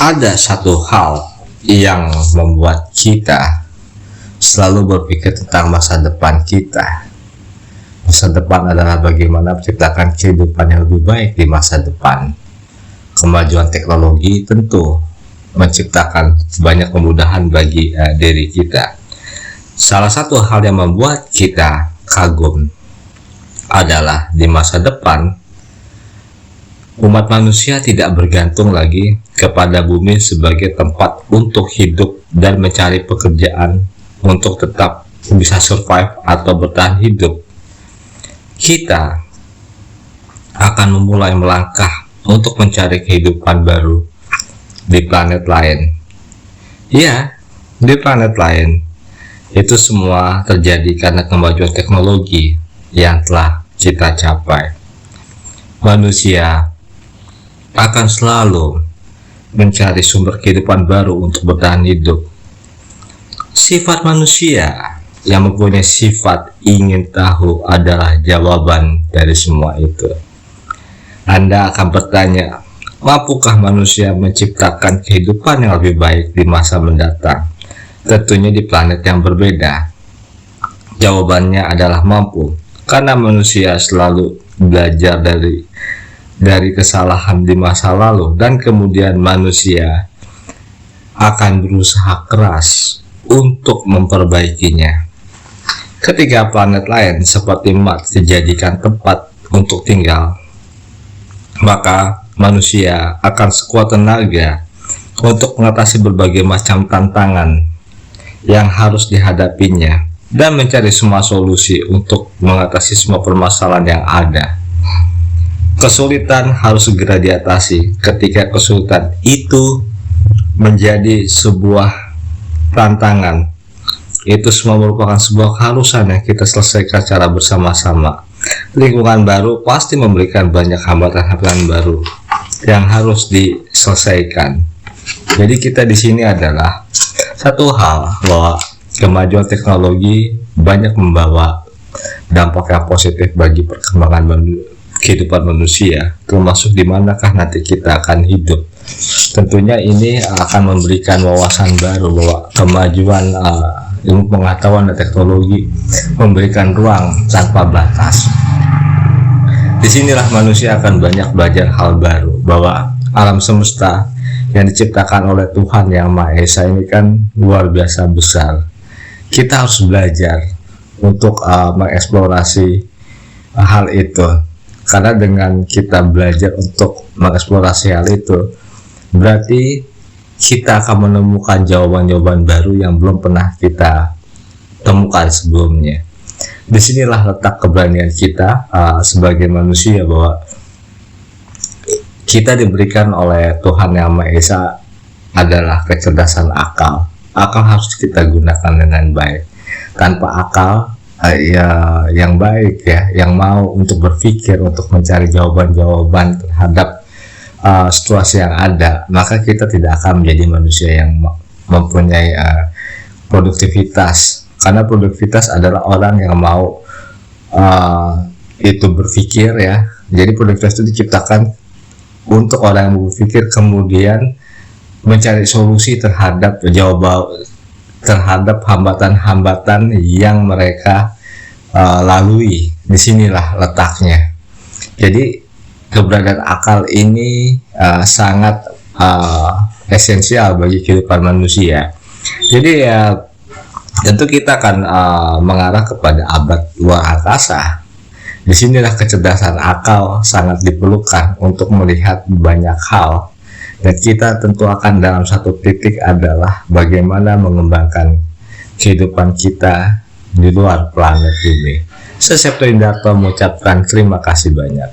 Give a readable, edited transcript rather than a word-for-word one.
Ada satu hal yang membuat kita selalu berpikir tentang masa depan kita. Masa depan adalah bagaimana menciptakan kehidupan yang lebih baik di masa depan. Kemajuan teknologi tentu menciptakan banyak kemudahan bagi diri kita. Salah satu hal yang membuat kita kagum adalah di masa depan umat manusia tidak bergantung lagi kepada bumi sebagai tempat untuk hidup dan mencari pekerjaan untuk tetap bisa survive atau bertahan hidup. Kita akan memulai melangkah untuk mencari kehidupan baru di planet lain. Ya, di planet lain. Itu semua terjadi karena kemajuan teknologi yang telah kita capai. Manusia akan selalu mencari sumber kehidupan baru untuk bertahan hidup. Sifat manusia yang mempunyai sifat ingin tahu adalah jawaban dari semua itu. Anda akan bertanya, mampukah manusia menciptakan kehidupan yang lebih baik di masa mendatang? Tentunya di planet yang berbeda. Jawabannya adalah mampu, karena manusia selalu belajar dari kesalahan di masa lalu, dan kemudian manusia akan berusaha keras untuk memperbaikinya. Ketika planet lain seperti Mars dijadikan tempat untuk tinggal, maka manusia akan sekuat tenaga untuk mengatasi berbagai macam tantangan yang harus dihadapinya dan mencari semua solusi untuk mengatasi semua permasalahan yang ada. Kesulitan harus segera diatasi. Ketika kesulitan itu menjadi sebuah tantangan, itu semua merupakan sebuah keharusan yang kita selesaikan secara bersama-sama. Lingkungan baru pasti memberikan banyak hambatan-hambatan baru yang harus diselesaikan. Jadi kita di sini adalah satu hal bahwa kemajuan teknologi banyak membawa dampak yang positif bagi perkembangan kehidupan manusia, termasuk di manakah nanti kita akan hidup. Tentunya ini akan memberikan wawasan baru bahwa kemajuan ilmu pengetahuan dan teknologi memberikan ruang tanpa batas. Disinilah manusia akan banyak belajar hal baru, bahwa alam semesta yang diciptakan oleh Tuhan Yang Maha Esa ini kan luar biasa besar. Kita harus belajar untuk mengeksplorasi hal itu, karena dengan kita belajar untuk mengeksplorasi hal itu, berarti kita akan menemukan jawaban-jawaban baru yang belum pernah kita temukan sebelumnya. Disinilah letak keberanian kita sebagai manusia, bahwa kita diberikan oleh Tuhan Yang Maha Esa adalah kecerdasan akal. Akal harus kita gunakan dengan baik. Tanpa akal yang baik, yang mau untuk berpikir, untuk mencari jawaban-jawaban terhadap situasi yang ada, maka kita tidak akan menjadi manusia yang mempunyai produktivitas. Karena produktivitas adalah orang yang mau itu berpikir, Jadi produktivitas itu diciptakan untuk orang yang berpikir, kemudian mencari solusi terhadap hambatan-hambatan yang mereka lalui. Disinilah letaknya. Jadi keberadaan akal ini sangat esensial bagi kehidupan manusia. Jadi tentu kita akan mengarah kepada abad luar angkasa. Disinilah kecerdasan akal sangat diperlukan untuk melihat banyak hal, dan kita tentu akan dalam satu titik adalah bagaimana mengembangkan kehidupan kita di luar planet bumi. Saya Septo Indarto mengucapkan terima kasih banyak.